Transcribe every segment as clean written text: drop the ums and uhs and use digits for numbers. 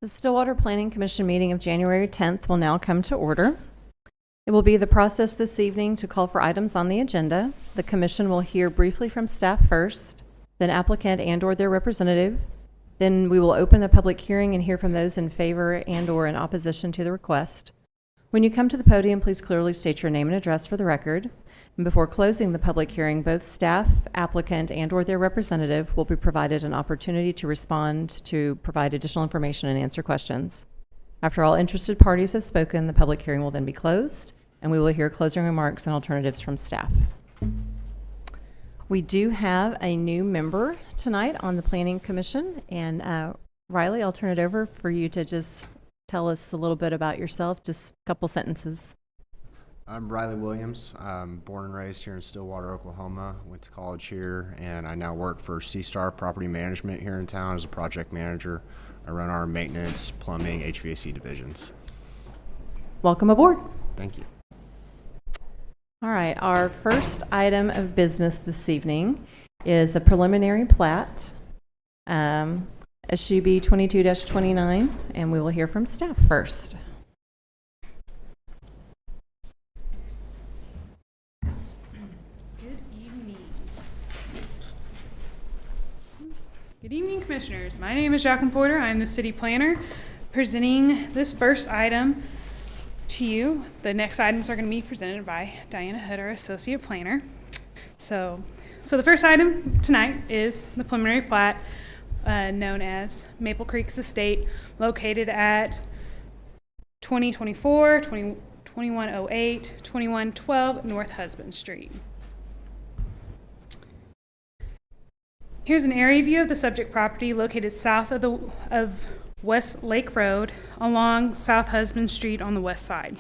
The Stillwater Planning Commission meeting of January 10th will now come to order. It will be the process this evening to call for items on the agenda. The commission will hear briefly from staff first, then applicant and/or their representative. Then we will open the public hearing and hear from those in favor and/or in opposition to the request. When you come to the podium, please clearly state your name and address for the record. And before closing the public hearing, both staff, applicant, and/or their representative will be provided an opportunity to respond, to provide additional information and answer questions. After all interested parties have spoken, the public hearing will then be closed, and we will hear closing remarks and alternatives from staff. We do have a new member tonight on the Planning Commission, and Riley, I'll turn it over for you to just tell us a little bit about yourself, just a couple sentences. I'm Riley Williams. I'm born and raised here in Stillwater, Oklahoma. Went to college here, and I now work for C-Star Property Management here in town as a project manager. I run our maintenance, plumbing, HVAC divisions. Welcome aboard. Thank you. All right, our first item of business this evening is a preliminary plat, SUB 22-29, and we will hear from staff first. Good evening, Commissioners. My name is Jacqueline Porter. I'm the City Planner presenting this first item to you. The next items are going to be presented by Diana Hood, our Associate Planner. So the first item tonight is the preliminary plat known as Maple Creek's Estate, located at 2024, 2108, 2112 North Husband Street. Here's an area view of the subject property located south of West Lake Road along South Husband Street on the west side.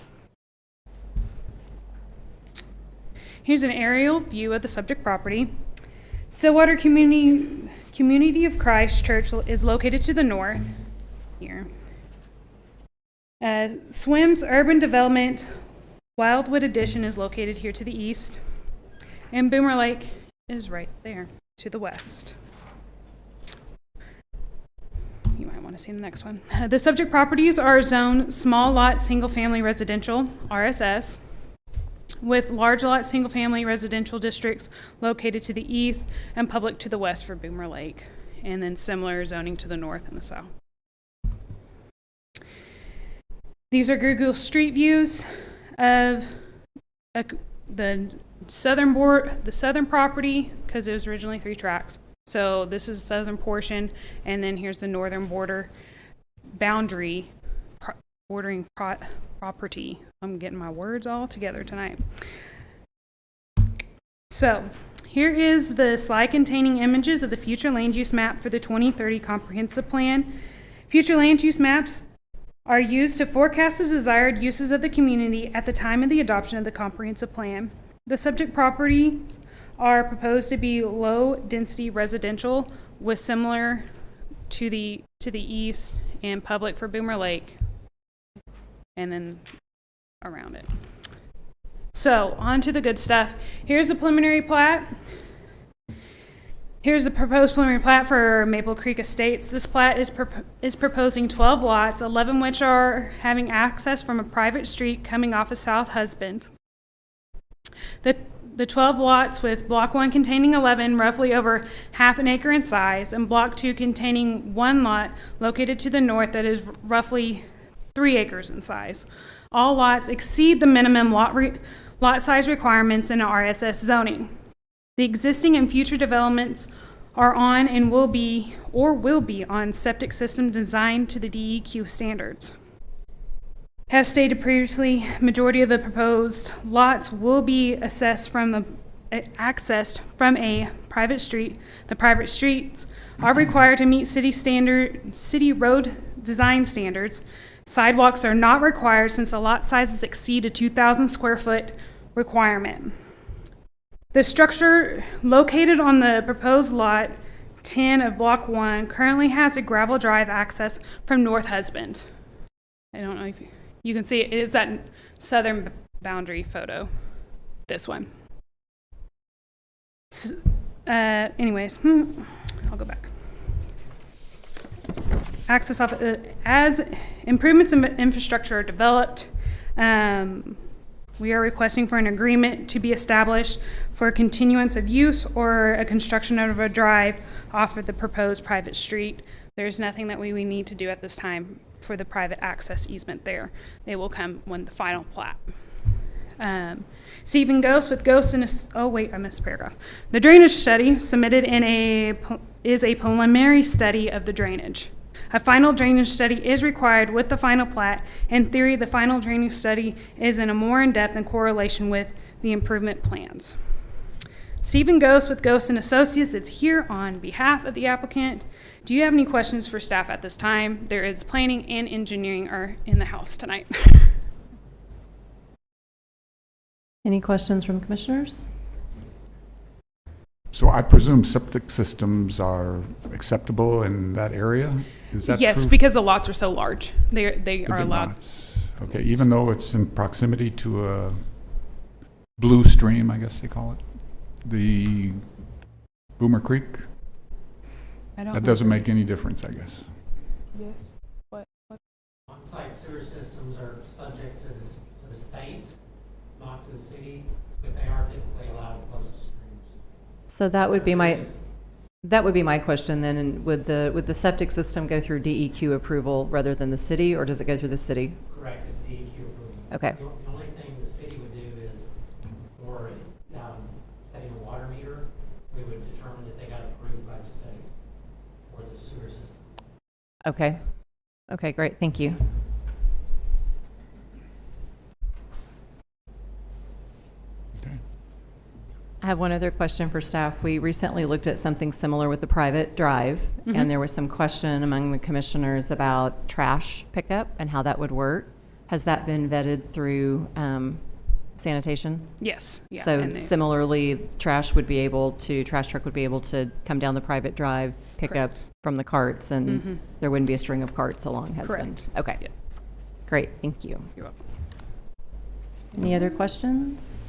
Here's an aerial view of the subject property. Stillwater Community of Christ Church is located to the north here. Swims Urban Development Wildwood Addition is located here to the east. And Boomer Lake is right there to the west. You might want to see the next one. The subject properties are zoned small lot single family residential, RSS, with large lot single family residential districts located to the east and public to the west for Boomer Lake, and then similar zoning to the north and the south. These are Google Street views of the southern property, because it was originally 3 tracts. So this is the southern portion, and then here's the northern border boundary bordering property. I'm getting my words all together tonight. So here is the slide containing images of the future land use map for the 2030 comprehensive plan. Future land use maps are used to forecast the desired uses of the community at the time of the adoption of the comprehensive plan. The subject properties are proposed to be low-density residential with similar to the east and public for Boomer Lake, and then around it. So on to the good stuff. Here's the preliminary plat. Here's the proposed preliminary plat for Maple Creek Estates. This plat is proposing 12 lots, 11 which are having access from a private street coming off of South Husband. The 12 lots with block 1 containing 11, roughly over half an acre in size, and block 2 containing 1 lot located to the north that is roughly 3 acres in size. All lots exceed the minimum lot size requirements in RSS zoning. The existing and future developments are on and will be on septic systems designed to the DEQ standards. As stated previously, majority of the proposed lots will be accessed from a private street. The private streets are required to meet city road design standards. Sidewalks are not required since the lot sizes exceed a 2,000 square foot requirement. The structure located on the proposed lot 10 of block 1 currently has a gravel drive access from North Husband. I don't know if you can see it is that southern boundary photo, this one. Anyways, I'll go back. access off, as improvements in infrastructure are developed, we are requesting for an agreement to be established for a continuance of use or a construction of a drive off of the proposed private street. There's nothing that we need to do at this time for the private access easement there. They will come when the final plat. Stephen Ghost with Ghost and, oh wait, I missed a paragraph. The drainage study submitted is a preliminary study of the drainage. A final drainage study is required with the final plat. In theory, the final drainage study is in a more in-depth and correlation with the improvement plans. Stephen Ghost with Ghost and Associates is here on behalf of the applicant. Do you have any questions for staff at this time? There is planning and engineering are in the house tonight. Any questions from commissioners? So I presume septic systems are acceptable in that area? Is that Yes, true? because the lots are so large. They The are big allowed. lots. Okay, even though it's in proximity to a blue stream, I guess they call it, the Boomer Creek? I don't That know. doesn't make any difference, I guess. Yes. What? On-site sewer systems are subject to the state, not to the city, but they are typically allowed close to streams. So that would be my question then, and would the septic system go through DEQ approval rather than the city, or does it go through the city? Correct, it's DEQ approval. Okay. The only thing the city would do is, for setting a water meter, we would determine that they got approved by the state for the sewer system. Okay. Okay, great, thank you. Okay. I have one other question for staff. We recently looked at something similar with the private drive, Mhm. and there was some question among the commissioners about trash pickup and how that would work. Has that been vetted through sanitation? Yes. Yeah. So and they- similarly, trash truck would be able to come down the private drive, pick up Correct. from the carts, and Mhm. there wouldn't be a string of carts along husband? Correct. Okay. Yeah. Great, thank you. You're welcome. Any other questions?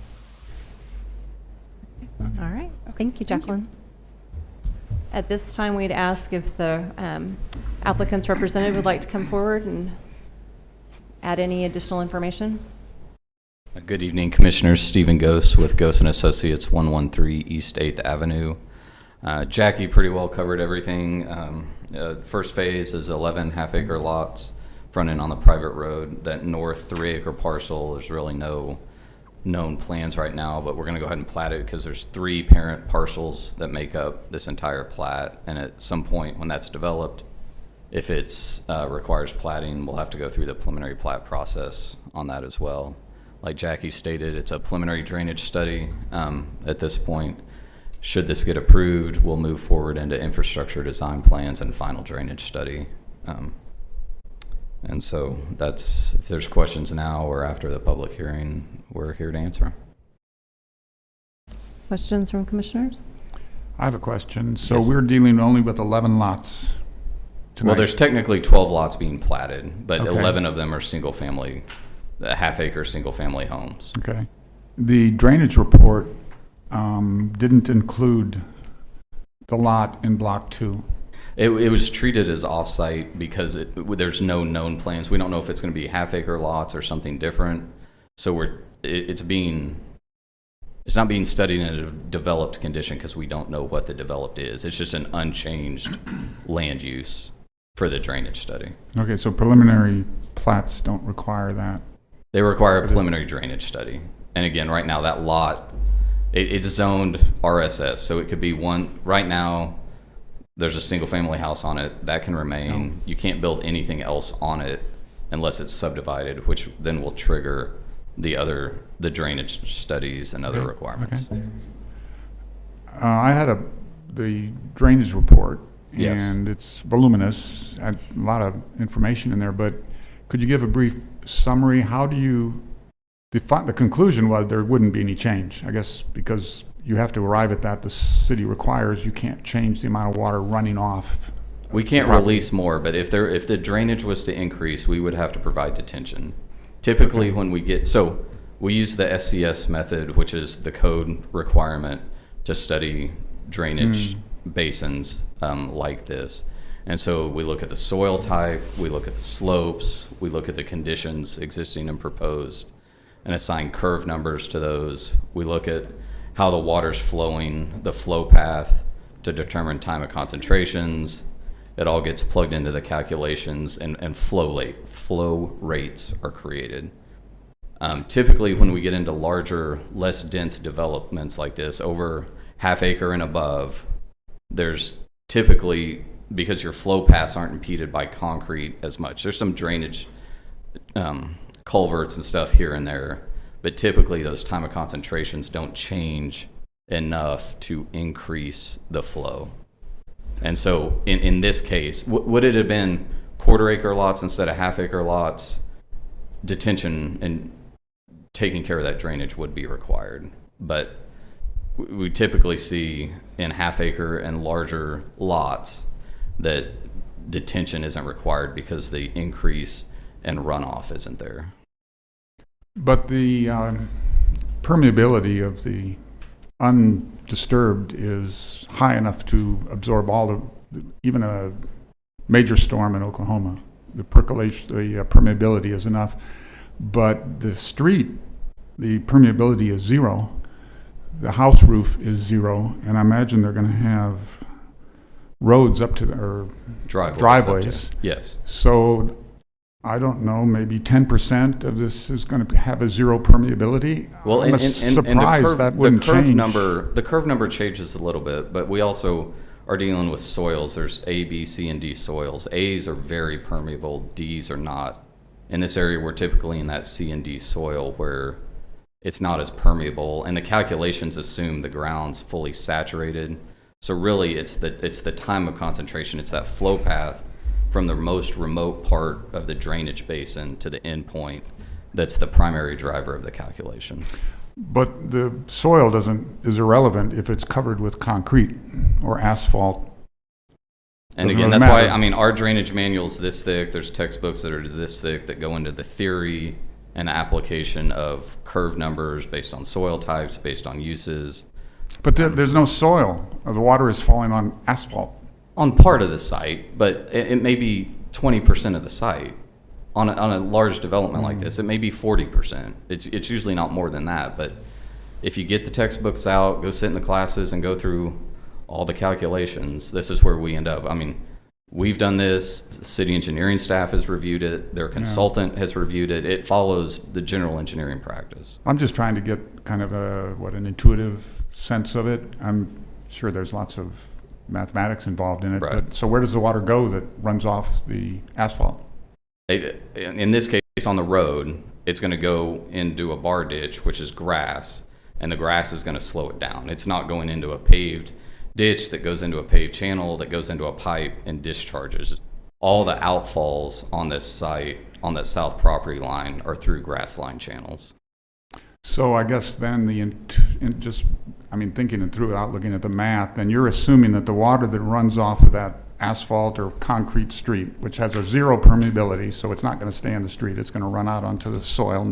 All right, thank you, thank you. Jacqueline. At this time, we'd ask if the applicant's representative would like to come forward and add any additional information. Good evening, Commissioners. Stephen Ghost with Ghost and Associates, 113 East 8th Avenue. Jackie pretty well covered everything. The first phase is 11 half-acre lots fronting on the private road. That north 3-acre parcel, there's really no known plans right now, but we're going to go ahead and plat it because there's 3 parent parcels that make up this entire plat. And at some point when that's developed, if it's requires platting, we'll have to go through the preliminary plat process on that as well. Like Jackie stated, it's a preliminary drainage study at this point. Should this get approved, we'll move forward into infrastructure design plans and final drainage study. And so that's, if there's questions now or after the public hearing, we're here to answer. Questions from commissioners? I have a question. So Yes. we're dealing only with 11 lots tonight? Well, there's technically 12 lots being platted, but Okay. 11 of them are single-family, half-acre single-family homes. Okay. The drainage report didn't include the lot in Block 2. It was treated as off-site because there's no known plans. We don't know if it's going to be half-acre lots or something different. So it's not being studied in a developed condition because we don't know what the developed is. It's just an unchanged land use for the drainage study. Okay, so preliminary plats don't require that. They require a It is- preliminary drainage study. And again, right now, that lot, it's zoned RSS, so it could be one, right now, there's a single-family house on it, that can remain. You can't build anything else on it unless it's subdivided, which then will trigger the drainage studies and other Okay, requirements. okay. I had the drainage report, Yes. and it's voluminous, had a lot of information in there, but could you give a brief summary? How do you, the conclusion was there wouldn't be any change, I guess, because you have to arrive at that, the city requires, you can't change the amount of water running off. We can't property. release more, but if the drainage was to increase, we would have to provide detention. Typically, when we use the SCS method, which is the code requirement to study drainage basins like this. And so we look at the soil type, we look at the slopes, we look at the conditions existing and proposed, and assign curve numbers to those. We look at how the water's flowing, the flow path to determine time of concentrations. It all gets plugged into the calculations, and flow rates are created. Typically, when we get into larger, less dense developments like this, over half acre and above, there's typically, because your flow paths aren't impeded by concrete as much, there's some drainage culverts and stuff here and there, but typically those time of concentrations don't change enough to increase the flow. And so in this case, would it have been quarter acre lots instead of half acre lots? Detention and taking care of that drainage would be required. But we typically see in half acre and larger lots that detention isn't required because the increase in runoff isn't there. But the permeability of the undisturbed is high enough to absorb all even a major storm in Oklahoma. The percolation, the permeability is enough. But the street, the permeability is zero. The house roof is zero, and I imagine they're going to have roads up to or driveways. Yes. So I don't know, maybe 10% of this is going to have a zero permeability. Well, I'm and surprised that wouldn't change. The curve number changes a little bit, but we also are dealing with soils. There's A, B, C, and D soils. A's are very permeable. D's are not. In this area, we're typically in that C and D soil where it's not as permeable, and the calculations assume the ground's fully saturated. So really, it's the time of concentration. It's that flow path from the most remote part of the drainage basin to the end point that's the primary driver of the calculations. But the soil is irrelevant if it's covered with concrete or asphalt. And Doesn't again, really that's why, matter. I mean, our drainage manual's this thick. There's textbooks that are this thick that go into the theory and application of curve numbers based on soil types, based on uses. But there's no soil. The water is falling on asphalt. On part of the site, but it may be 20% of the site. On a large development like this, it may be 40%. It's usually not more than that, but if you get the textbooks out, go sit in the classes and go through all the calculations, this is where we end up. I mean, we've done this, the city engineering staff has reviewed it, their consultant has reviewed it. It follows the general engineering practice. I'm just trying to get kind of an intuitive sense of it. I'm sure there's lots of mathematics involved in it. Right. But so where does the water go that runs off the asphalt? In this case, on the road, it's going to go into a bar ditch, which is grass, and the grass is going to slow it down. It's not going into a paved ditch that goes into a paved channel that goes into a pipe and discharges. All the outfalls on this site, on that south property line, are through grass line channels. So I guess then thinking it through without looking at the math, then you're assuming that the water that runs off of that asphalt or concrete street, which has a zero permeability, so it's not going to stay in the street, it's going to run out onto the soil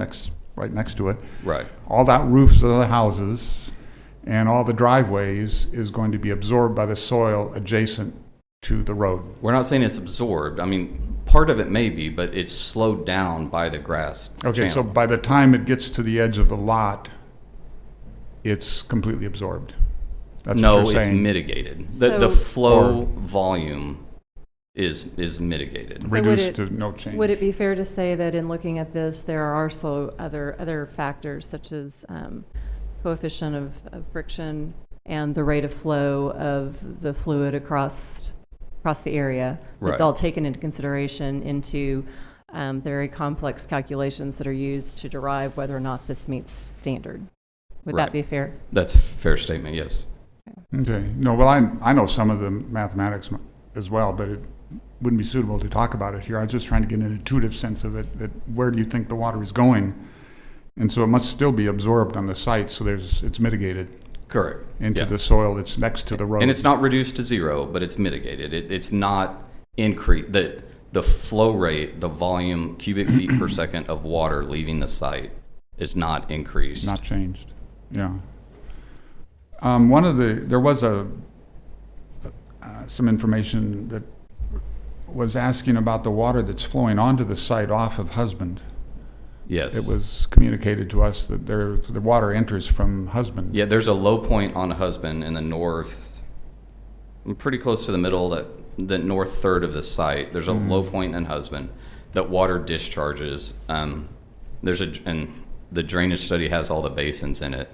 right next to it. Right. All that roofs of the houses and all the driveways is going to be absorbed by the soil adjacent to the road. We're not saying it's absorbed. I mean, part of it may be, but it's slowed down by the grass Okay, so channel. by the time it gets to the edge of the lot, it's completely absorbed. That's No, what you're it's saying. mitigated. So- The flow volume is mitigated. So would Reduced it- to no change. Would it be fair to say that in looking at this, there are also other factors such as coefficient of friction and the rate of flow of the fluid across the area? Right. It's all taken into consideration into very complex calculations that are used to derive whether or not this meets standard. Would Right. that be fair? That's a fair statement, yes. Okay. No, well, I know some of the mathematics as well, but it wouldn't be suitable to talk about it here. I was just trying to get an intuitive sense of it, that where do you think the water is going? And so it must still be absorbed on the site, so it's mitigated Correct. into Yeah. the soil that's next to the road. And it's not reduced to zero, but it's mitigated. It's not increased. The flow rate, the volume, cubic feet per second of water leaving the site is not increased. Not changed, yeah. There was some information that was asking about the water that's flowing onto the site off of Husband. Yes. It was communicated to us that the water enters from Husband. Yeah, there's a low point on Husband in the north, pretty close to the middle, the north third of the site. There's a low point in Husband that water discharges. And the drainage study has all the basins in it,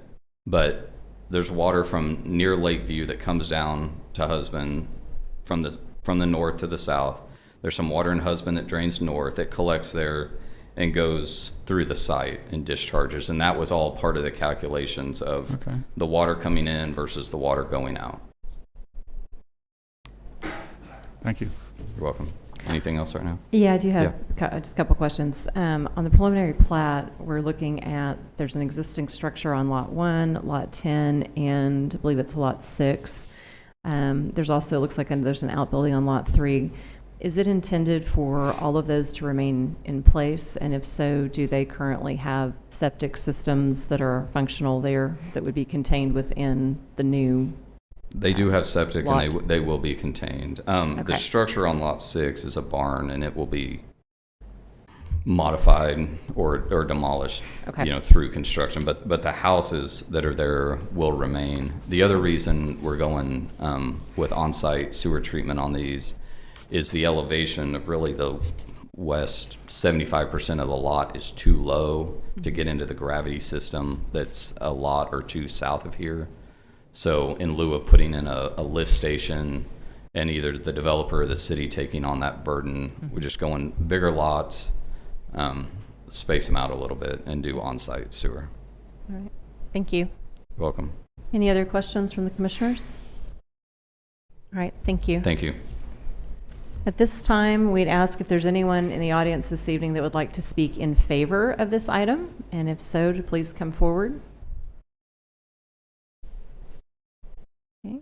but there's water from near Lakeview that comes down to Husband from the north to the south. There's some water in Husband that drains north. It collects there and goes through the site and discharges. And that was all part of the calculations of Okay. the water coming in versus the water going out. Thank you. You're welcome. Anything else right now? Yeah, I do have just a couple questions. On the preliminary plat, we're looking at, there's an existing structure on Lot 1, Lot 10, and I believe it's Lot 6. There's also, looks like there's an outbuilding on Lot 3. Is it intended for all of those to remain in place? And if so, do they currently have septic systems that are functional there that would be contained within the new? They do have septic, Lot. and they will be contained. The Okay. structure on Lot 6 is a barn, and it will be modified or demolished, Okay. through construction. But the houses that are there will remain. The other reason we're going with on-site sewer treatment on these is the elevation of really the west 75% of the lot is too low to get into the gravity system that's a lot or two south of here. So in lieu of putting in a lift station and either the developer or the city taking on that burden, we're just going bigger lots, space them out a little bit, and do on-site sewer. All right. Thank you. You're welcome. Any other questions from the commissioners? All right, thank you. Thank you. At this time, we'd ask if there's anyone in the audience this evening that would like to speak in favor of this item, and if so, to please come forward. Okay.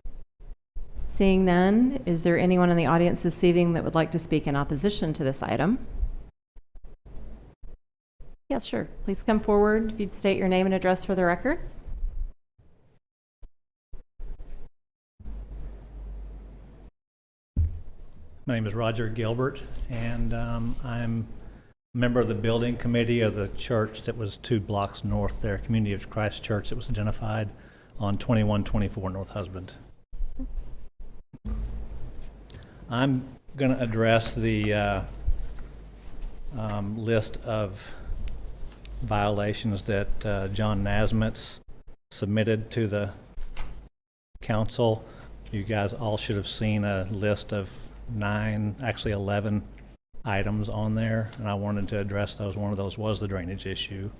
Seeing none, is there anyone in the audience this evening that would like to speak in opposition to this item? Yes, sure. Please come forward if you'd state your name and address for the record. My name is Roger Gilbert, and I'm a member of the building committee of the church that was 2 blocks north there, Community of Christ Church, that was identified on 2124 North Husband. I'm going to address the list of violations that John Nasmith's submitted to the council. You guys all should have seen a list of 9, actually 11 items on there, and I wanted to address those. One of those was the drainage issue,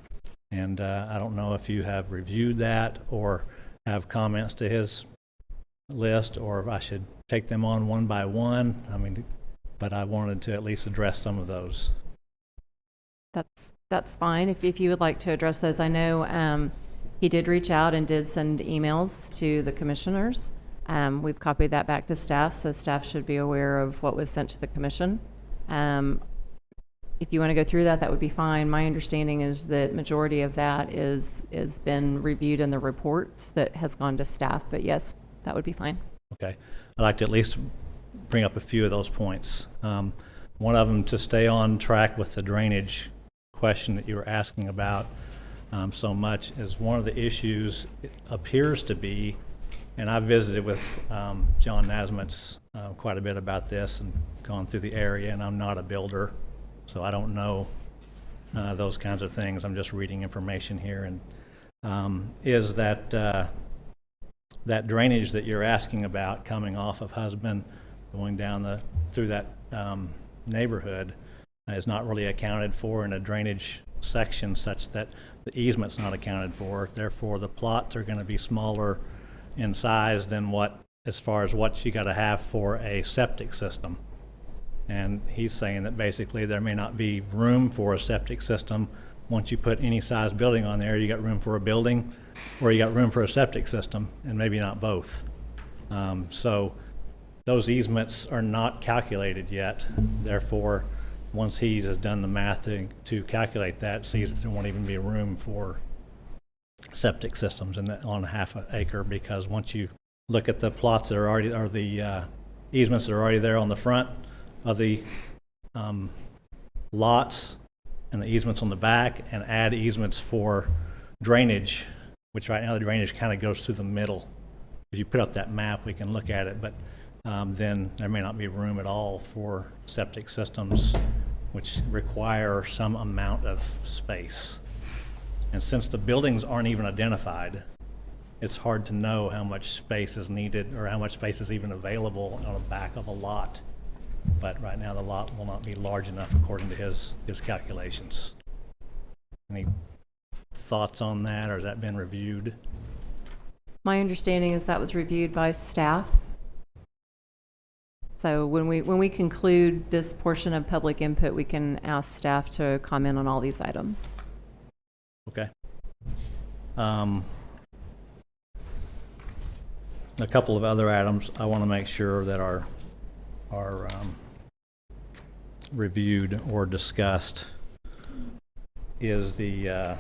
and I don't know if you have reviewed that or have comments to his list, or if I should take them on one by one. But I wanted to at least address some of those. That's fine. If you would like to address those, I know he did reach out and did send emails to the commissioners. We've copied that back to staff, so staff should be aware of what was sent to the commission. If you want to go through that, that would be fine. My understanding is that majority of that is been reviewed in the reports that has gone to staff, but yes, that would be fine. Okay. I'd like to at least bring up a few of those points. One of them, to stay on track with the drainage question that you were asking about so much, is one of the issues it appears to be, and I've visited with John Nasmith's quite a bit about this and gone through the area, and I'm not a builder, so I don't know those kinds of things. I'm just reading information here, and is that that drainage that you're asking about coming off of Husband, going down through that neighborhood, is not really accounted for in a drainage section, such that the easement's not accounted for. Therefore, the plots are going to be smaller in size than as far as what you got to have for a septic system. And he's saying that basically there may not be room for a septic system. Once you put any size building on there, you got room for a building, or you got room for a septic system, and maybe not both. So those easements are not calculated yet. Therefore, once he has done the math to calculate that, sees that there won't even be room for septic systems on half an acre, because once you look at the plots that are already, or the easements that are already there on the front, of the lots and the easements on the back and add easements for drainage, which right now the drainage kind of goes through the middle. If you put up that map, we can look at it, but then there may not be room at all for septic systems, which require some amount of space. And since the buildings aren't even identified, it's hard to know how much space is needed or how much space is even available on the back of a lot. But right now, the lot will not be large enough according to his calculations. Any thoughts on that, or has that been reviewed? My understanding is that was reviewed by staff. So when we conclude this portion of public input, we can ask staff to comment on all these items. Okay. A couple of other items I want to make sure that are reviewed or discussed is the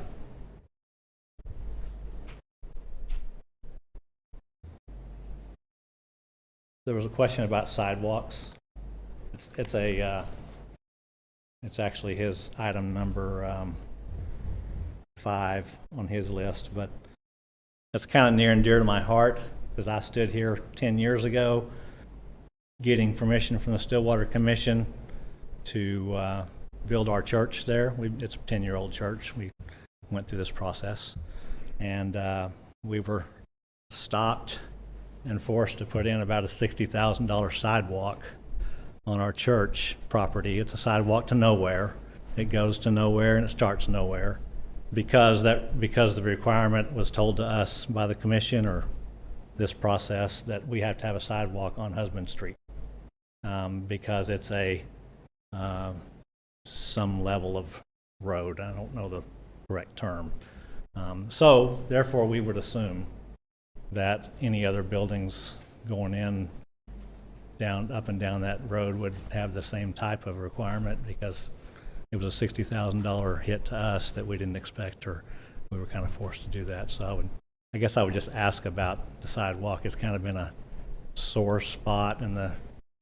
there was a question about sidewalks. It's actually his item number 5 on his list, but that's kind of near and dear to my heart because I stood here 10 years ago getting permission from the Stillwater Commission to build our church there. It's a 10-year-old church. We went through this process, and we were stopped and forced to put in about a $60,000 sidewalk on our church property. It's a sidewalk to nowhere. It goes to nowhere and it starts nowhere because the requirement was told to us by the commission or this process that we have to have a sidewalk on Husband Street because it's a some level of road. I don't know the correct term. So therefore we would assume that any other buildings going in up and down that road would have the same type of requirement because it was a $60,000 hit to us that we didn't expect, or we were kind of forced to do that. So I guess I would just ask about the sidewalk. It's kind of been a sore spot in the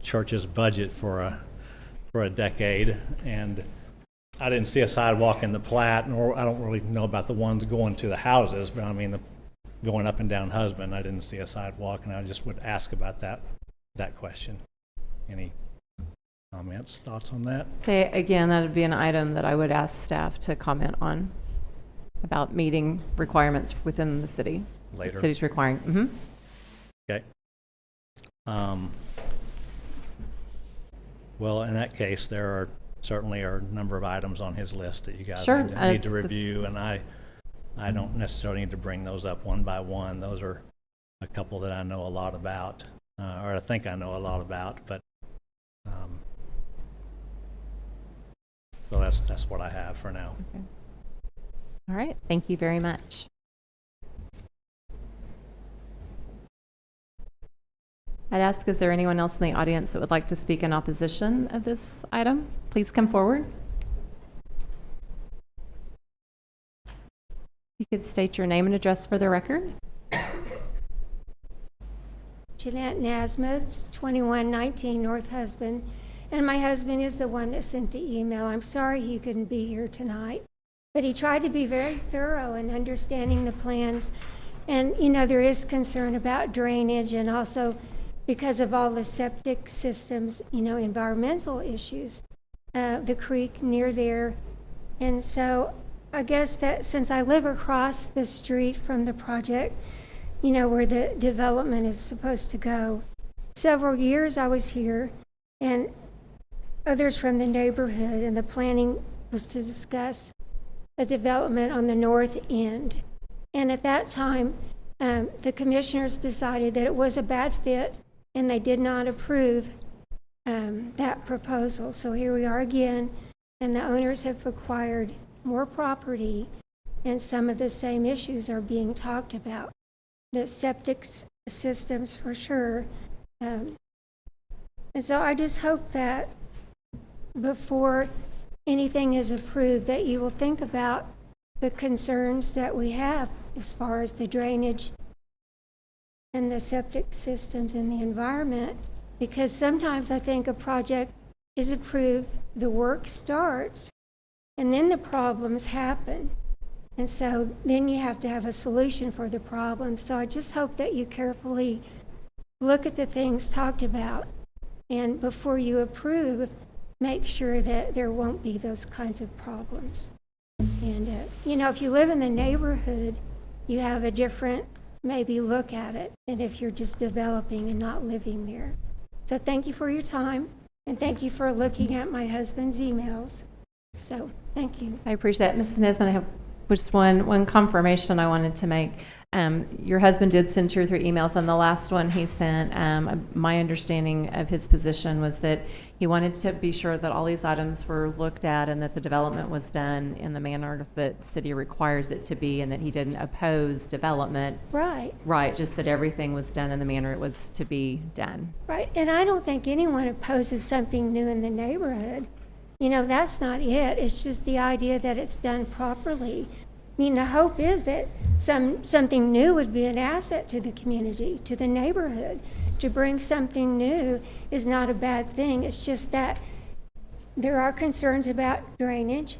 church's budget for a decade, and I didn't see a sidewalk in the plat, nor I don't really know about the ones going to the houses, but I mean going up and down Husband, I didn't see a sidewalk, and I just would ask about that question. Any comments, thoughts on that? Say again, that would be an item that I would ask staff to comment on about meeting requirements within the city. Later. City's requiring. Mm-hmm. Okay. Well, in that case, there certainly are a number of items on his list that you guys Sure. need to review, and I don't necessarily need to bring those up one by one. Those are a couple that I know a lot about, or I think I know a lot about, but so that's what I have for now. Okay. All right. Thank you very much. I'd ask, is there anyone else in the audience that would like to speak in opposition of this item? Please come forward. You could state your name and address for the record. Jeanette Nasmith, 2119 North Husband, and my husband is the one that sent the email. I'm sorry he couldn't be here tonight, but he tried to be very thorough in understanding the plans. And, you know, there is concern about drainage and also because of all the septic systems, you know, environmental issues, the creek near there. And so I guess that since I live across the street from the project, you know, where the development is supposed to go, several years I was here and others from the neighborhood, and the planning was to discuss a development on the north end. And at that time, the commissioners decided that it was a bad fit and they did not approve that proposal. So here we are again, and the owners have acquired more property, and some of the same issues are being talked about. The septic systems for sure. And so I just hope that before anything is approved, that you will think about the concerns that we have as far as the drainage and the septic systems and the environment, because sometimes I think a project is approved, the work starts, and then the problems happen. And so then you have to have a solution for the problem. So I just hope that you carefully look at the things talked about, and before you approve, make sure that there won't be those kinds of problems. And, if you live in the neighborhood, you have a different maybe look at it than if you're just developing and not living there. So thank you for your time, and thank you for looking at my husband's emails. So, thank you. I appreciate that. Mrs. Nesman, I have just one confirmation I wanted to make. Your husband did send 2 or 3 emails, and the last one he sent, my understanding of his position was that he wanted to be sure that all these items were looked at and that the development was done in the manner that the city requires it to be, and that he didn't oppose development. Right, Right, just that everything was done in the manner it was to be done. right. And I don't think anyone opposes something new in the neighborhood. That's not it. It's just the idea that it's done properly. I mean, the hope is that something new would be an asset to the community, to the neighborhood. To bring something new is not a bad thing. It's just that there are concerns about drainage.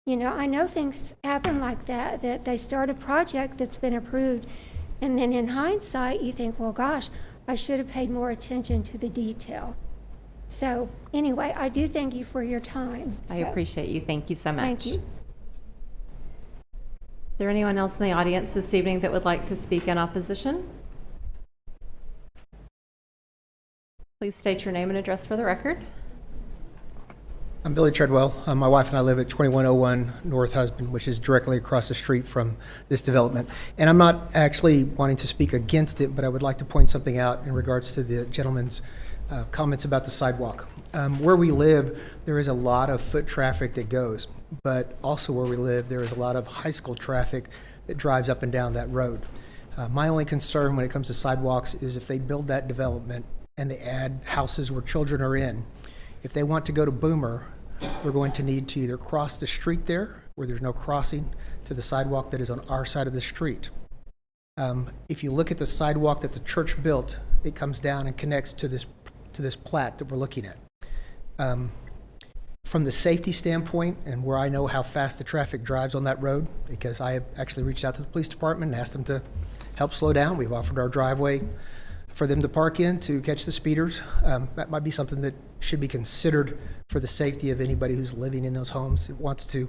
I know things happen like that they start a project that's been approved, and then in hindsight, you think, well, gosh, I should have paid more attention to the detail. So anyway, I do thank you for your time. I So, appreciate you. Thank you so much. Thank you. Is there anyone else in the audience this evening that would like to speak in opposition? Please state your name and address for the record. I'm Billy Treadwell. My wife and I live at 2101 North Husband, which is directly across the street from this development. And I'm not actually wanting to speak against it, but I would like to point something out in regards to the gentleman's comments about the sidewalk. Where we live, there is a lot of foot traffic that goes, but also where we live, there is a lot of high school traffic that drives up and down that road. My only concern when it comes to sidewalks is if they build that development and they add houses where children are in, if they want to go to Boomer, we're going to need to either cross the street there, where there's no crossing, to the sidewalk that is on our side of the street. If you look at the sidewalk that the church built, it comes down and connects to this plat that we're looking at. From the safety standpoint, and where I know how fast the traffic drives on that road, because I have actually reached out to the police department and asked them to help slow down. We've offered our driveway for them to park in to catch the speeders. That might be something that should be considered for the safety of anybody who's living in those homes that wants to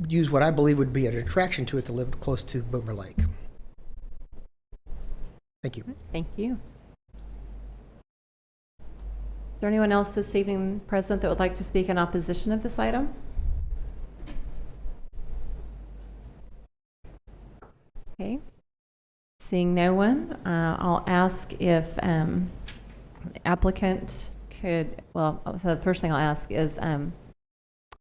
use what I believe would be an attraction to it to live close to Boomer Lake. Thank you. Thank you. Is there anyone else this evening present that would like to speak in opposition of this item? Okay. Seeing no one, I'll ask if applicant could, so the first thing I'll ask is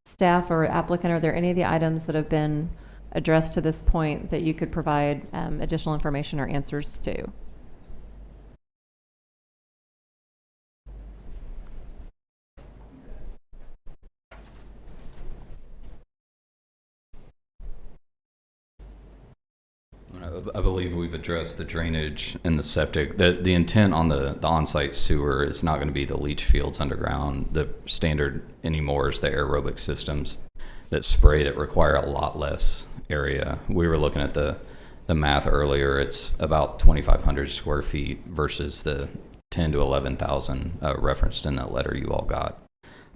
staff or applicant, are there any of the items that have been addressed to this point that you could provide additional information or answers to? I believe we've addressed the drainage and the septic. The intent on the on-site sewer is not going to be the leach fields underground. The standard anymore is the aerobic systems that spray that require a lot less area. We were looking at the math earlier. It's about 2,500 square feet versus the 10 to 11,000 referenced in that letter you all got.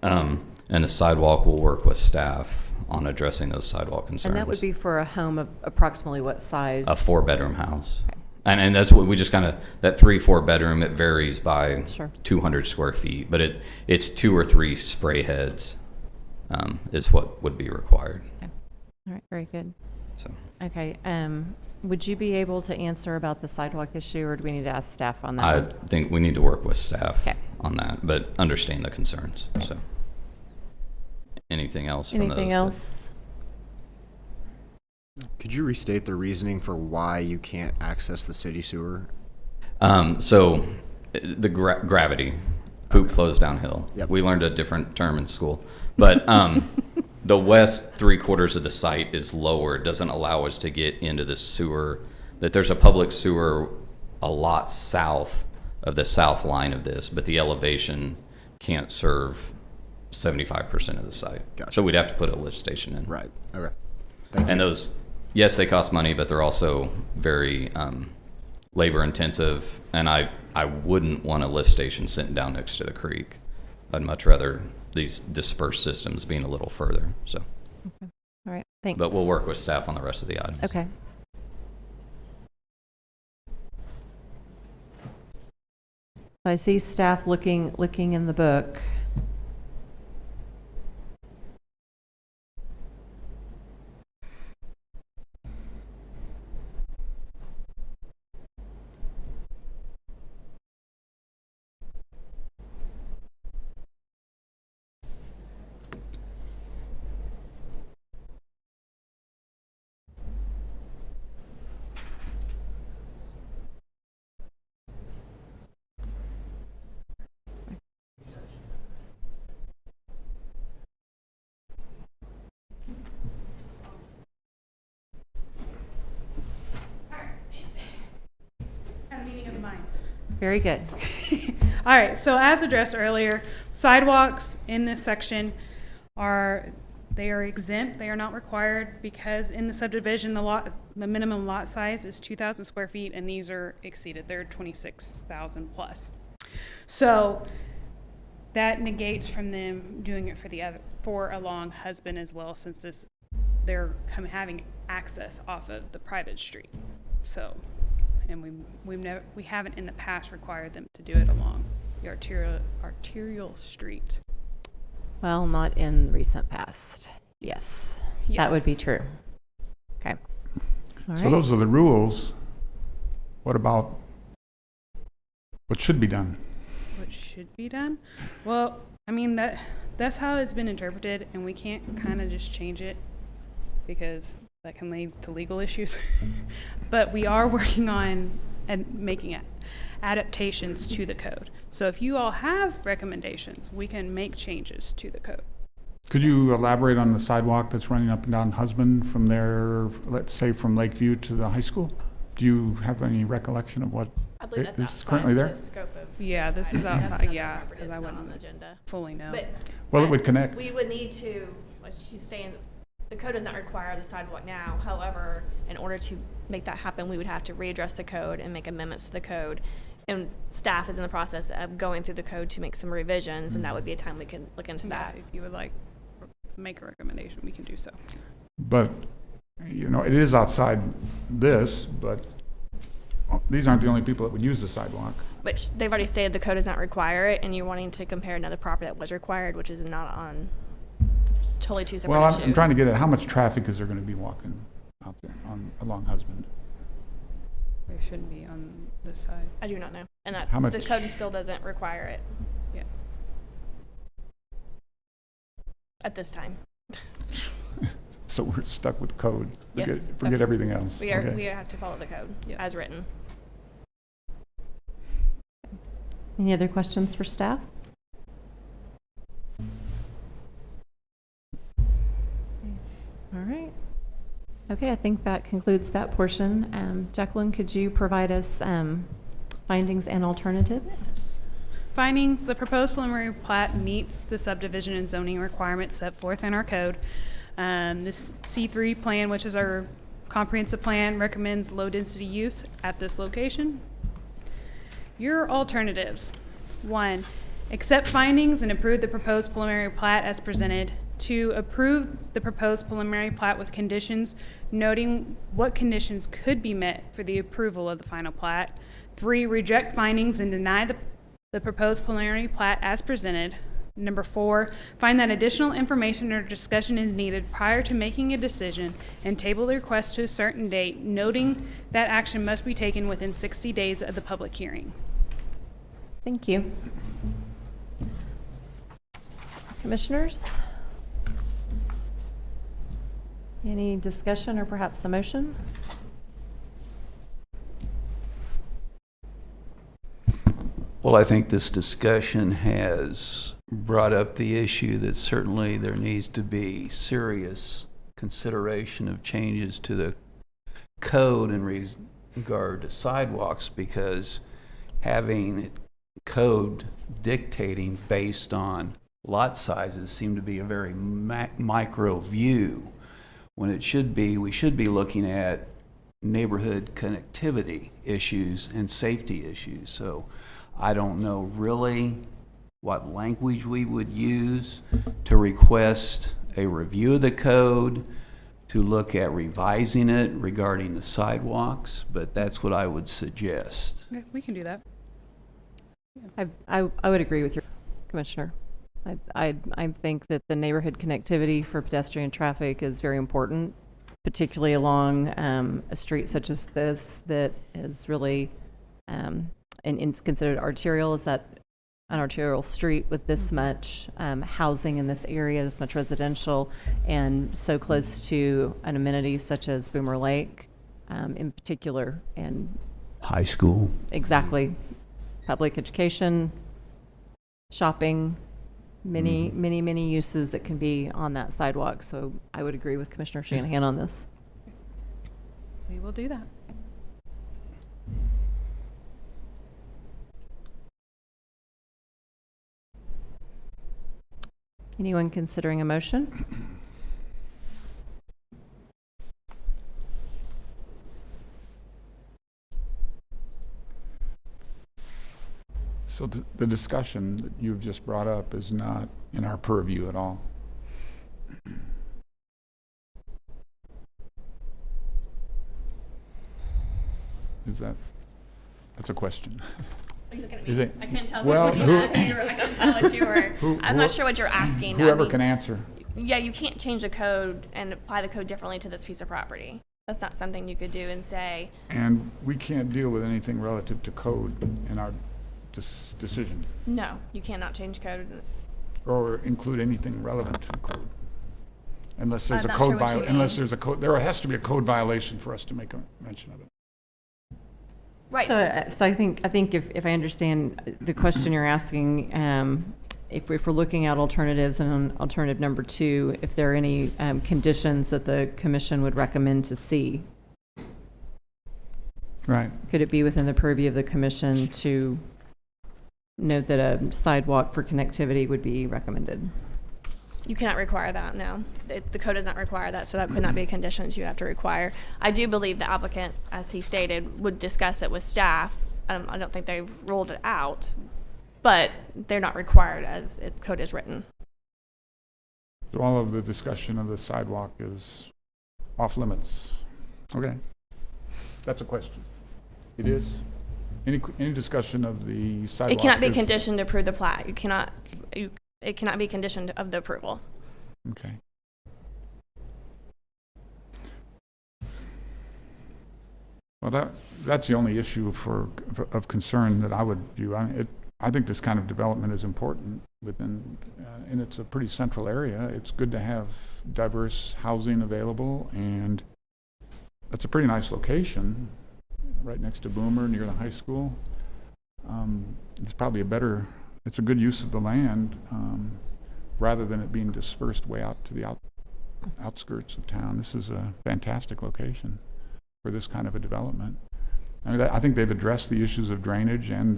And the sidewalk will work with staff on addressing those sidewalk concerns. And that would be for a home of approximately what size? A 4-bedroom house. Okay. And that's what we just kind of, that 3-4 bedroom, it varies by Sure. 200 square feet, but it's 2 or 3 spray heads is what would be required. Okay. All right, very good. So Okay, would you be able to answer about the sidewalk issue, or do we need to ask staff on that I one? think we need to work with staff Okay. on that, but understand the concerns. So anything else from those? Anything else? Could you restate the reasoning for why you can't access the city sewer? So the gravity, poop flows downhill. Yep. We learned a different term in school, but the west 3/4 of the site is lower. It doesn't allow us to get into the sewer. That there's a public sewer a lot south of the south line of this, but the elevation can't serve 75% of the site. Gotcha. So we'd have to put a lift station in. Right, okay. Thank And you. those, yes, they cost money, but they're also very labor intensive. And I wouldn't want a lift station sitting down next to the creek. I'd much rather these dispersed systems being a little further. So, All right, thanks. but we'll work with staff on the rest of the items. Okay. I see staff looking in the book. Kind of meeting of the minds. Very good. All right, so as addressed earlier, sidewalks in this section they are exempt. They are not required because in the subdivision, the minimum lot size is 2,000 square feet, and these are exceeded. They're 26,000 plus. So that negates from them doing it for along Husband as well, since they're having access off of the private street. So, and we haven't in the past required them to do it along the arterial street. Well, not in the recent past. Yes, that Yes. would be true. Okay. All So right. those are the rules. What about what should be done? What should be done? Well, I mean, that's how it's been interpreted, and we can't kind of just change it because that can lead to legal issues. But we are working on making adaptations to the code. So if you all have recommendations, we can make changes to the code. Could you elaborate on the sidewalk that's running up and down Husband from there, let's say from Lakeview to the high school? Do you have any recollection of what I believe that's is outside currently there? the scope of. Yeah, this is That's outside, another yeah, property 'cause I that's not on wouldn't the agenda. fully know. But Well, it would connect. we would need to, like she's saying, the code does not require the sidewalk now. However, in order to make that happen, we would have to readdress the code and make amendments to the code. And staff is in the process of going through the code to make some revisions, and that would be a time we could look into Yeah, that. if you would like make a recommendation, we can do so. But, you know, it is outside this, but these aren't the only people that would use the sidewalk. Which they've already stated the code does not require it, and you're wanting to compare another property that was required, which is not on. It's totally two separate Well, issues. I'm trying to get at how much traffic is there going to be walking out there along Husband? They shouldn't be on this side. I do not know, and that How the much- code still doesn't require it. Yeah. At this time, So we're stuck with code. Yes, Forget that's- everything else. we Okay. have to follow the code Yeah. as written. Any other questions for staff? All right. Okay, I think that concludes that portion. Jacqueline, could you provide us findings and alternatives? Findings, the proposed preliminary plat meets the subdivision and zoning requirements set forth in our code. This C3 plan, which is our comprehensive plan, recommends low-density use at this location. Your alternatives: 1, accept findings and approve the proposed preliminary plat as presented. 2, approve the proposed preliminary plat with conditions, noting what conditions could be met for the approval of the final plat. 3, reject findings and deny the proposed preliminary plat as presented. 4, find that additional information or discussion is needed prior to making a decision and table the request to a certain date, noting that action must be taken within 60 days of the public hearing. Thank you. Commissioners? Any discussion or perhaps a motion? Well, I think this discussion has brought up the issue that certainly there needs to be serious consideration of changes to the code in regard to sidewalks, because having code dictating based on lot sizes seem to be a very micro view, when it should be, we should be looking at neighborhood connectivity issues and safety issues. So I don't know really what language we would use to request a review of the code, to look at revising it regarding the sidewalks, but that's what I would suggest. Okay, we can do that. I would agree with your Commissioner. I think that the neighborhood connectivity for pedestrian traffic is very important, particularly along a street such as this that is really, and it's considered arterial. Is that an arterial street with this much housing in this area, this much residential, and so close to an amenity such as Boomer Lake in particular, and High school. exactly, public education, shopping, many uses that can be on that sidewalk. So I would agree with Commissioner Shanahan on this. We will do that. Anyone considering a motion? So the discussion that you've just brought up is not in our purview at all. That's a question. Are you looking at Is me? it- I couldn't tell. well, I couldn't tell what you were. I'm not sure what you're asking. I Whoever mean, can answer. Yeah, you can't change the code and apply the code differently to this piece of property. That's not something you could do and say, And we can't deal with anything relative to code in our decision, no, you cannot change code. or include anything relevant to code. Unless there's I'm a not code sure what you unless mean. there's a code, there has to be a code violation for us to make a mention of it. Right. So I think if I understand the question you're asking, if we're looking at alternatives and on alternative number 2, if there are any conditions that the commission would recommend to see, Right. could it be within the purview of the commission to note that a sidewalk for connectivity would be recommended? You cannot require that, no. The code does not require that, so that could not be a condition that you have to require. I do believe the applicant, as he stated, would discuss it with staff. I don't think they've ruled it out, but they're not required as the code is written. So all of the discussion of the sidewalk is off limits. Okay. That's a question. It is? Any discussion of the sidewalk? It cannot be is- conditioned to approve the plat. It cannot be conditioned of the approval. Okay. Well, that's the only issue of concern that I would view. I think this kind of development is important within, and it's a pretty central area. It's good to have diverse housing available, and it's a pretty nice location, right next to Boomer, near the high school. It's probably it's a good use of the land, rather than it being dispersed way out to the outskirts of town. This is a fantastic location for this kind of a development. I mean, I think they've addressed the issues of drainage and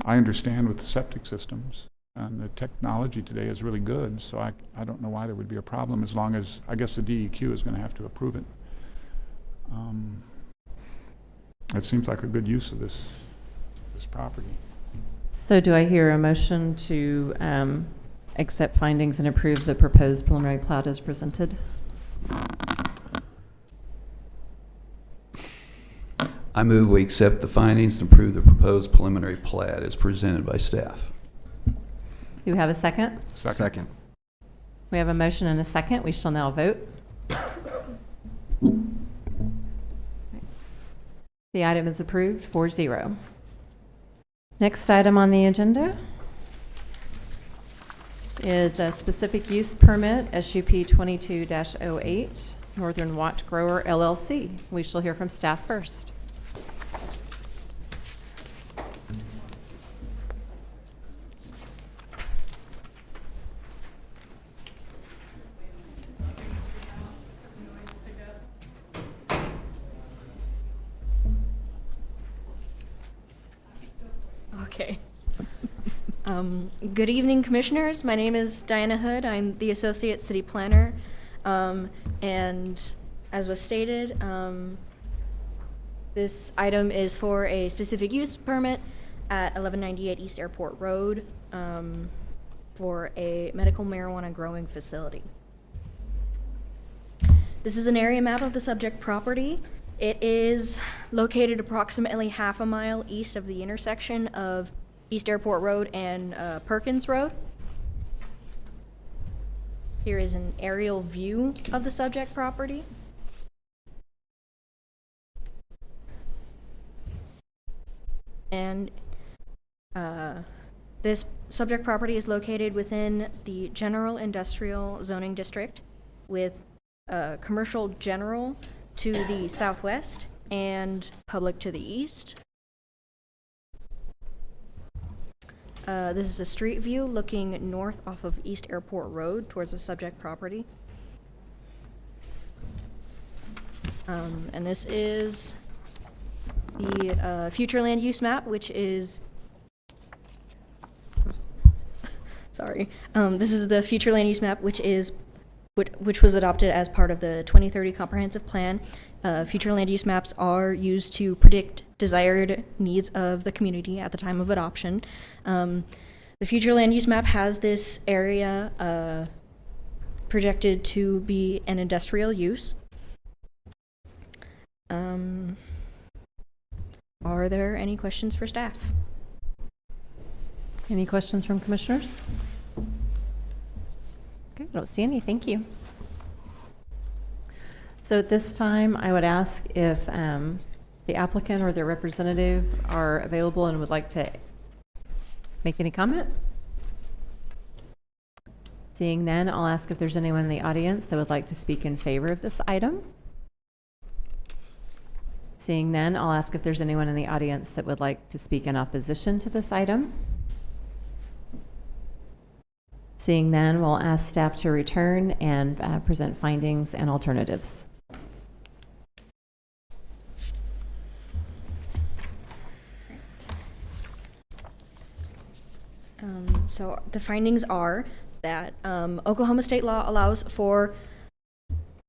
I understand with the septic systems, and the technology today is really good, so I don't know why there would be a problem, as long as, I guess the DEQ is going to have to approve it. It seems like a good use of this property. So do I hear a motion to accept findings and approve the proposed preliminary plat as presented? I move we accept the findings and approve the proposed preliminary plat as presented by staff. Do we have a second? Second. We have a motion and a second. We shall now vote. The item is approved, 4-0. Next item on the agenda is a specific use permit, SUP 22-08, Northern Watt Grower LLC. We shall hear from staff first. Okay. Good evening, Commissioners. My name is Diana Hood. I'm the Associate City Planner. And as was stated, this item is for a specific use permit at 1198 East Airport Road for a medical marijuana growing facility. This is an area map of the subject property. It is located approximately half a mile east of the intersection of East Airport Road and Perkins Road. Here is an aerial view of the subject property. And this subject property is located within the General Industrial Zoning District with commercial general to the southwest and public to the east. This is a street view looking north off of East Airport Road towards the subject property. And this is the future land use map, which is sorry. This is the future land use map, which was adopted as part of the 2030 comprehensive plan. Future land use maps are used to predict desired needs of the community at the time of adoption. The future land use map has this area projected to be an industrial use. Are there any questions for staff? Any questions from commissioners? Okay, I don't see any. Thank you. So at this time, I would ask if the applicant or their representative are available and would like to make any comment. Seeing none, I'll ask if there's anyone in the audience that would like to speak in favor of this item. Seeing none, I'll ask if there's anyone in the audience that would like to speak in opposition to this item. Seeing none, we'll ask staff to return and present findings and alternatives. So the findings are that Oklahoma state law allows for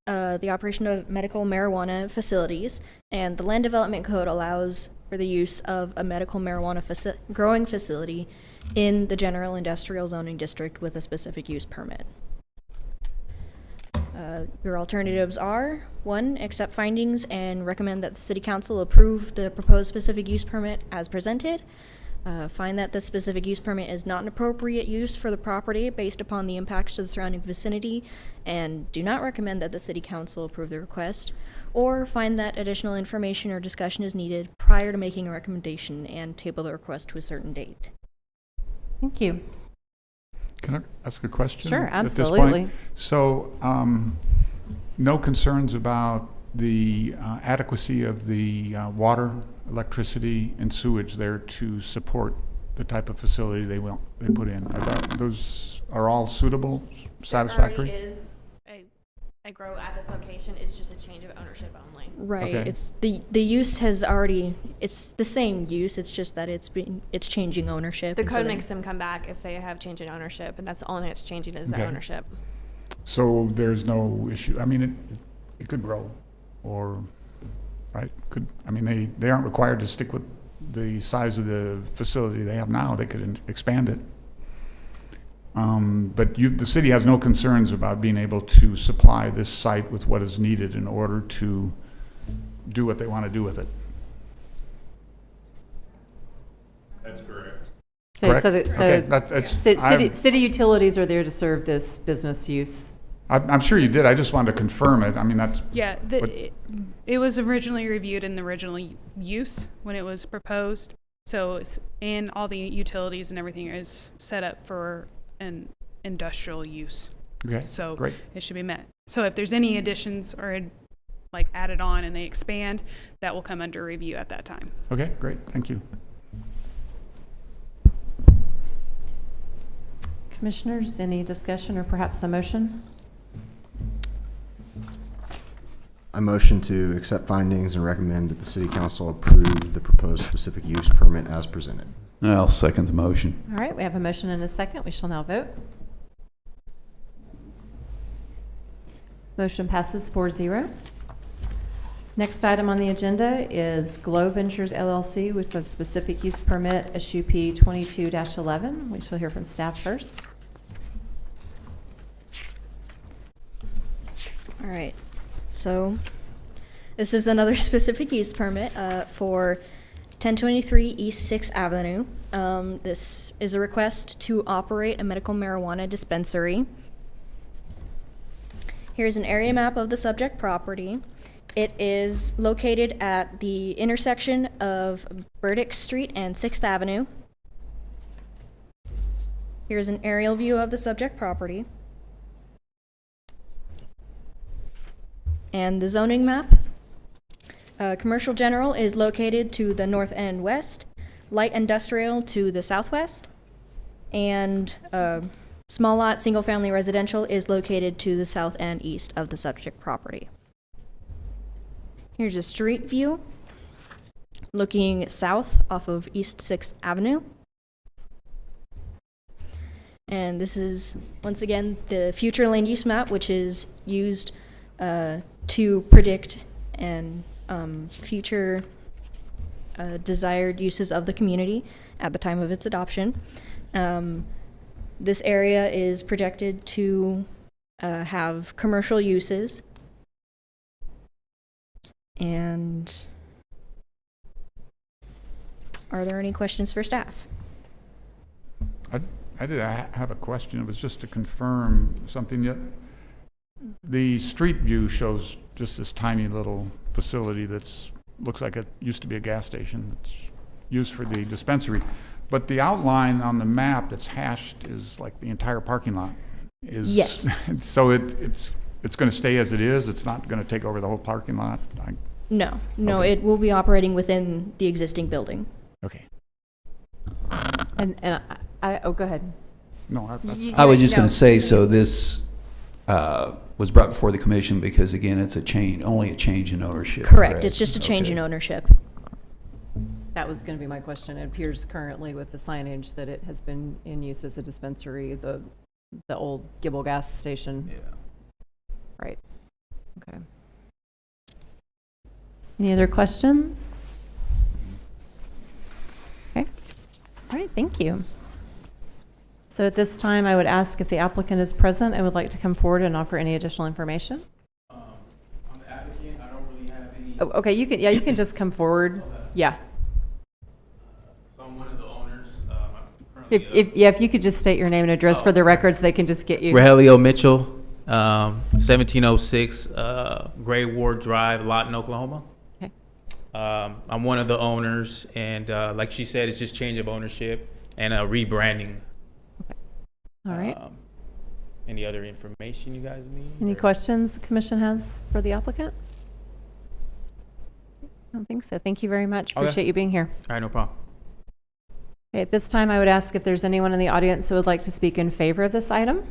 the operation of medical marijuana facilities, and the Land Development Code allows for the use of a medical marijuana growing facility in the General Industrial Zoning District with a specific use permit. Your alternatives are: 1, accept findings and recommend that the City Council approve the proposed specific use permit as presented. Find that the specific use permit is not an appropriate use for the property based upon the impacts to the surrounding vicinity, and do not recommend that the City Council approve the request, or find that additional information or discussion is needed prior to making a recommendation and table the request to a certain date. Thank you. Can I ask a question? Sure, at this absolutely. point? So, no concerns about the adequacy of the water, electricity, and sewage there to support the type of facility they put in? Those are all suitable, satisfactory? There already is a grow at this location. It's just a change of ownership only. Right. Okay. It's the use has already, it's the same use, it's just that it's changing ownership. The code makes them come back if they have change in ownership, and that's the only thing that's changing is the Okay. ownership. So there's no issue. I mean, it could grow, or, right? They aren't required to stick with the size of the facility they have now. They could expand it. But the city has no concerns about being able to supply this site with what is needed in order to do what they want to do with it. That's correct. So, Correct? city utilities are there to serve this business use. I'm sure you did. I just wanted to confirm it. I mean, that's, Yeah, What- it was originally reviewed in the original use when it was proposed. So and all the utilities and everything is set up for an industrial use. okay, So great. it should be met. So if there's any additions or like added on and they expand, that will come under review at that time. Okay, great. Thank you. Commissioners, any discussion or perhaps a motion? I motion to accept findings and recommend that the city council approve the proposed specific use permit as presented. I'll second the motion. All right, we have a motion and a second. We shall now vote. Motion passes 4-0. Next item on the agenda is Glow Ventures LLC with the specific use permit, SUP 22-11. We shall hear from staff first. All right, so this is another specific use permit for 1023 East 6th Avenue. This is a request to operate a medical marijuana dispensary. Here's an area map of the subject property. It is located at the intersection of Burdick Street and 6th Avenue. Here's an aerial view of the subject property. And the zoning map. Commercial general is located to the north and west, light industrial to the southwest, and small lot single family residential is located to the south and east of the subject property. Here's a street view looking south off of East 6th Avenue. And this is, once again, the future land use map, which is used to predict and future desired uses of the community at the time of its adoption. This area is projected to have commercial uses. And are there any questions for staff? I did have a question. It was just to confirm something yet. The street view shows just this tiny little facility that's looks like it used to be a gas station that's used for the dispensary. But the outline on the map that's hashed is like the entire parking lot. Yes. So it's going to stay as it is? It's not going to take over the whole parking lot? No, Okay. it will be operating within the existing building. Okay. And oh, go ahead. No, I was just going to say, so this was brought before the commission because, again, it's only a change in ownership. Correct, it's just a change Okay. in ownership. That was going to be my question. It appears currently with the signage that it has been in use as a dispensary, the old Gibble gas station. Yeah. Right. Okay. Any other questions? Okay. All right, thank you. So at this time, I would ask if the applicant is present and would like to come forward and offer any additional information. I'm the applicant. I don't really have any. Oh, okay, you can just come forward. Yeah. So I'm one of the owners. I'm currently If you could just state your name and address for the records, they can just get you. Rogelio Mitchell, 1706 Gray Ward Drive, Lawton, Oklahoma. Okay. I'm one of the owners, and like she said, it's just change of ownership and rebranding. All right. Any other information you guys need? Any or- questions the commission has for the applicant? I don't think so. Thank you very much. Okay. Appreciate you being here. All right, no problem. Okay, at this time, I would ask if there's anyone in the audience that would like to speak in favor of this item.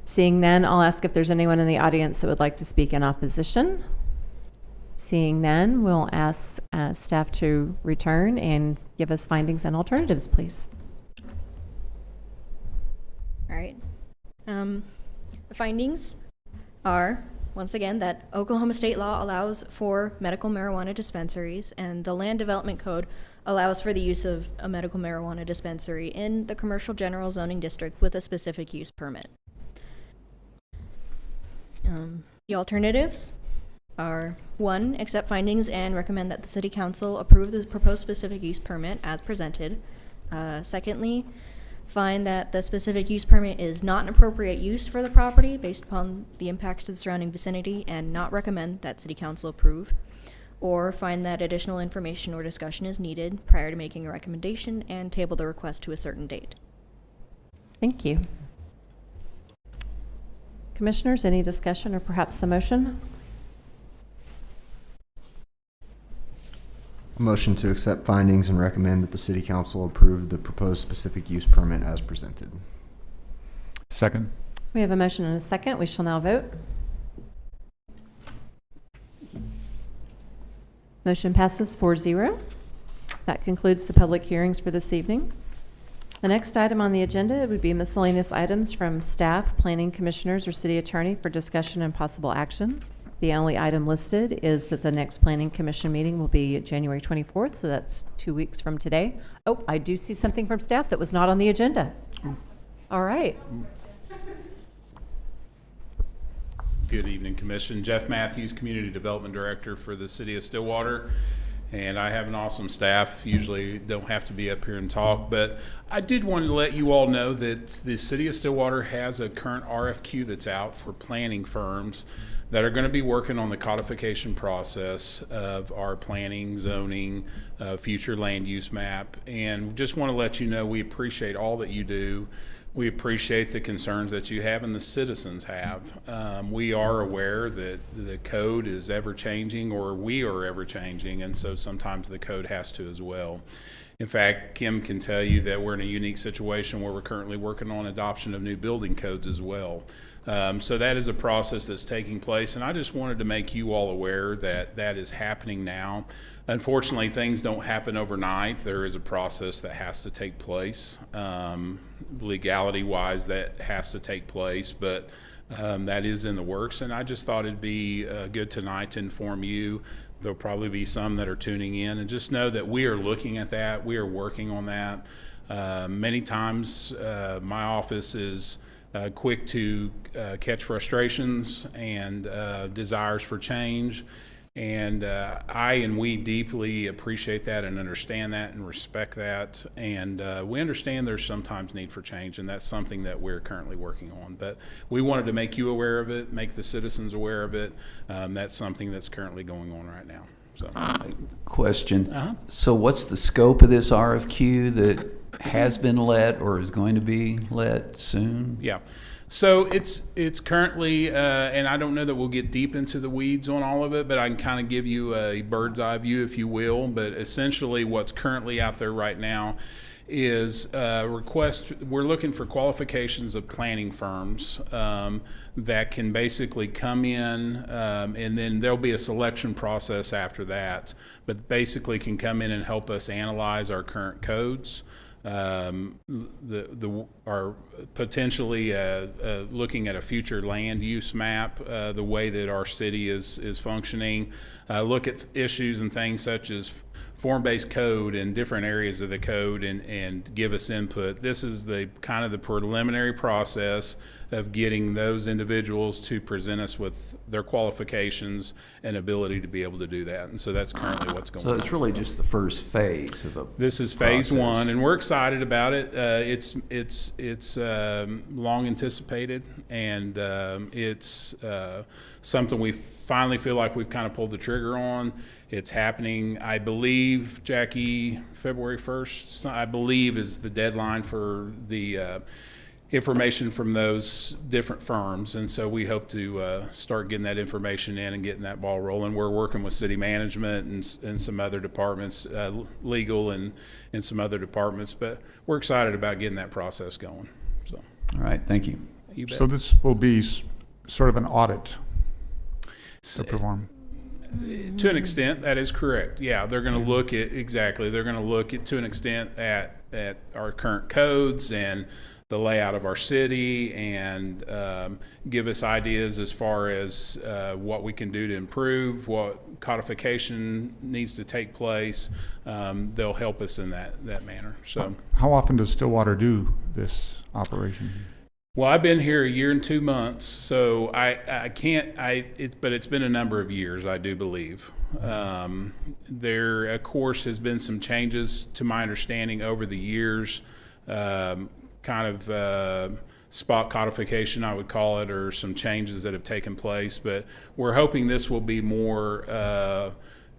Seeing none, I'll ask if there's anyone in the audience that would like to speak in opposition. Seeing none, we'll ask staff to return and give us findings and alternatives, please. All right. The findings are, once again, that Oklahoma state law allows for medical marijuana dispensaries, and the Land Development Code allows for the use of a medical marijuana dispensary in the commercial general zoning district with a specific use permit. The alternatives are: 1, accept findings and recommend that the city council approve the proposed specific use permit as presented. Secondly, find that the specific use permit is not an appropriate use for the property based upon the impacts to the surrounding vicinity and not recommend that city council approve. Or find that additional information or discussion is needed prior to making a recommendation and table the request to a certain date. Thank you. Commissioners, any discussion or perhaps a motion? A motion to accept findings and recommend that the city council approve the proposed specific use permit as presented. Second. We have a motion and a second. We shall now vote. Motion passes 4-0. That concludes the public hearings for this evening. The next item on the agenda would be miscellaneous items from staff, planning commissioners, or city attorney for discussion and possible action. The only item listed is that the next planning commission meeting will be January 24th, so that's 2 weeks from today. Oh, I do see something from staff that was not on the agenda. All right. Good evening, Commission. Jeff Matthews, Community Development Director for the City of Stillwater. And I have an awesome staff. Usually don't have to be up here and talk, but I did want to let you all know that the City of Stillwater has a current RFQ that's out for planning firms that are going to be working on the codification process of our planning, zoning, future land use map. And just want to let you know we appreciate all that you do. We appreciate the concerns that you have and the citizens have. We are aware that the code is ever changing, or we are ever changing, and so sometimes the code has to as well. In fact, Kim can tell you that we're in a unique situation where we're currently working on adoption of new building codes as well. So that is a process that's taking place, and I just wanted to make you all aware that that is happening now. Unfortunately, things don't happen overnight. There is a process that has to take place. Legality-wise, that has to take place, but that is in the works, and I just thought it'd be good tonight to inform you. There'll probably be some that are tuning in, and just know that we are looking at that. We are working on that. Many times, my office is quick to catch frustrations and desires for change. And I and we deeply appreciate that and understand that and respect that. And we understand there's sometimes need for change, and that's something that we're currently working on. But we wanted to make you aware of it, make the citizens aware of it. That's something that's currently going on right now. So, Question. So what's the scope of this RFQ that has been let or is going to be let soon? Yeah. So it's currently, and I don't know that we'll get deep into the weeds on all of it, but I can kind of give you a bird's eye view, if you will. But essentially what's currently out there right now is we're looking for qualifications of planning firms that can basically come in, and then there'll be a selection process after that, but basically can come in and help us analyze our current codes. Are potentially looking at a future land use map, the way that our city is functioning, look at issues and things such as form-based code in different areas of the code and give us input. This is the kind of the preliminary process of getting those individuals to present us with their qualifications and ability to be able to do that. And so that's currently what's going on. So it's really just the first phase of the This is phase process. one, and we're excited about it. It's long anticipated, and it's something we finally feel like we've kind of pulled the trigger on. It's happening, I believe, Jackie, February 1st, I believe, is the deadline for the information from those different firms. And so we hope to start getting that information in and getting that ball rolling. We're working with city management and some other departments, legal and some other departments, but we're excited about getting that process going. So, All right, thank you. you bet. So this will be sort of an audit to perform. To an extent, that is correct. Yeah, they're going to look at, exactly, they're going to look at, to an extent, at our current codes and the layout of our city, and give us ideas as far as what we can do to improve, what codification needs to take place. They'll help us in that manner. So, How often does Stillwater do this operation? well, I've been here a year and 2 months, so but it's been a number of years, I do believe. There, of course, has been some changes, to my understanding, over the years, spot codification, I would call it, or some changes that have taken place. But we're hoping this will be more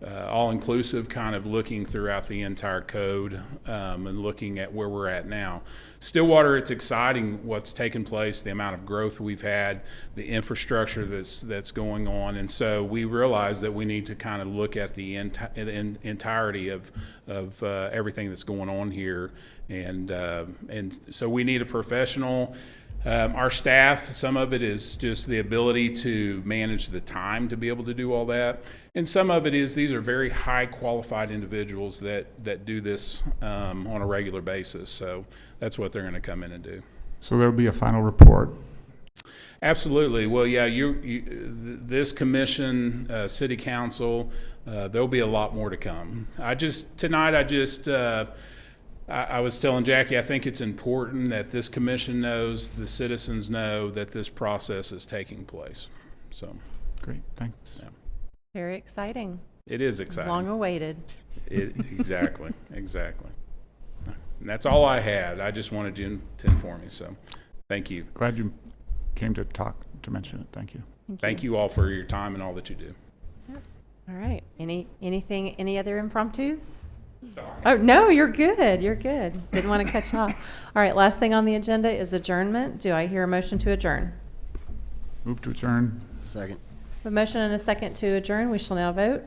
all-inclusive, kind of looking throughout the entire code and looking at where we're at now. Stillwater, it's exciting what's taken place, the amount of growth we've had, the infrastructure that's going on, and so we realize that we need to kind of look at the entirety of everything that's going on here, and so we need a professional Our staff, some of it is just the ability to manage the time to be able to do all that. And some of it is these are very high qualified individuals that do this on a regular basis. So that's what they're going to come in and do. So there'll be a final report. Absolutely. Well, yeah, this commission, city council, there'll be a lot more to come. I was telling Jackie, I think it's important that this commission knows, the citizens know that this process is taking place. So, Great, thanks. yeah, Very exciting. it is exciting. Long awaited. Exactly. And that's all I had. I just wanted you to inform me. So, thank you. Glad you came to mention it. Thank you. Thank you all for your time and all that you do. All right. Any other impromptus? Oh, no, you're good. You're good. Didn't want to cut you off. All right. Last thing on the agenda is adjournment. Do I hear a motion to adjourn? Move to adjourn. Second. A motion and a second to adjourn. We shall now vote.